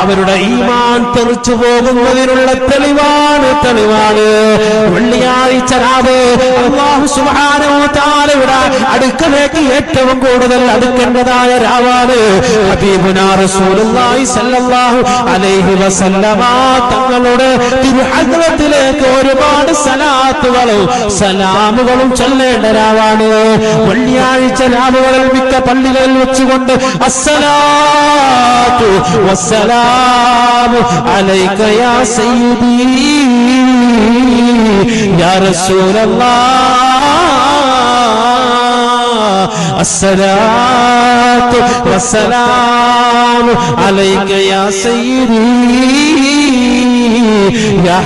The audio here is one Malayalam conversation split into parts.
അവരുടെ ഈമാൻ തെറിച്ചു പോകുന്നതിനുള്ള തെളിവാണ്. വെള്ളിയാഴ്ച രാവ് അല്ലാഹു സുബ്ഹാനഹു വ തആലയുടെ അടുക്കലേക്ക് ഏറ്റവും കൂടുതൽ അടുക്കേണ്ടതായ രാവാണ്. ഹബീബുനാ റസൂലുള്ളാഹി സ്വല്ലല്ലാഹു അലൈഹി വസല്ലമ തങ്ങളുടെ തിരുഹദ്റത്തിലേക്ക് ഒരുപാട് സലാത്തുകളും സലാമുകളും ചൊല്ലേണ്ട രാവാണ്. വെള്ളിയാഴ്ച രാവുകളിൽ മിക്ക പള്ളികളിൽ വെച്ചുകൊണ്ട് അസ്സലാത്തു വസ്സലാമു അലൈക യാ സയ്യിദി യാ റസൂലല്ലാഹ് അസ്സലാത്തു വസ്സലാമു അലൈക യാ സയ്യിദി യാ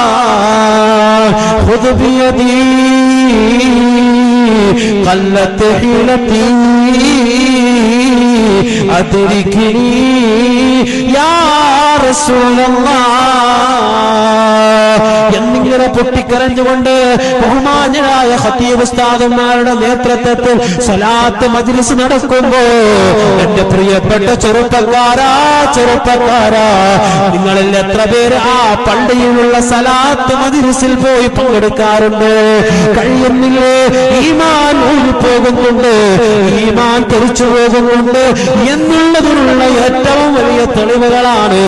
ഹബീബല്ലാഹ് ഖുദ് ബിയദി قلت حيلتي أدركني يا رسول الله എന്നിങ്ങനെ പൊട്ടിക്കരഞ്ഞുകൊണ്ട് ബഹുമാന്യരായ ഖതീബ് ഉസ്താദുമാരുടെ നേതൃത്വത്തിൽ സ്വലാത്ത് മജ്ലിസ് നടക്കുമ്പോ എന്റെ പ്രിയപ്പെട്ട ചെറുപ്പക്കാരാ നിങ്ങളിൽ എത്ര പേര് ആ പള്ളിയിലുള്ള സ്വലാത്ത് മജ്ലിസിൽ പോയി പങ്കെടുക്കാറുണ്ട്? കഴിയുന്നില്ലേ? ഈമാൻ ഊരിപ്പോകുന്നുണ്ട്, ഈമാൻ തെറിച്ചു പോകുന്നുണ്ട് എന്നുള്ളതിനുള്ള ഏറ്റവും വലിയ തെളിവുകളാണ്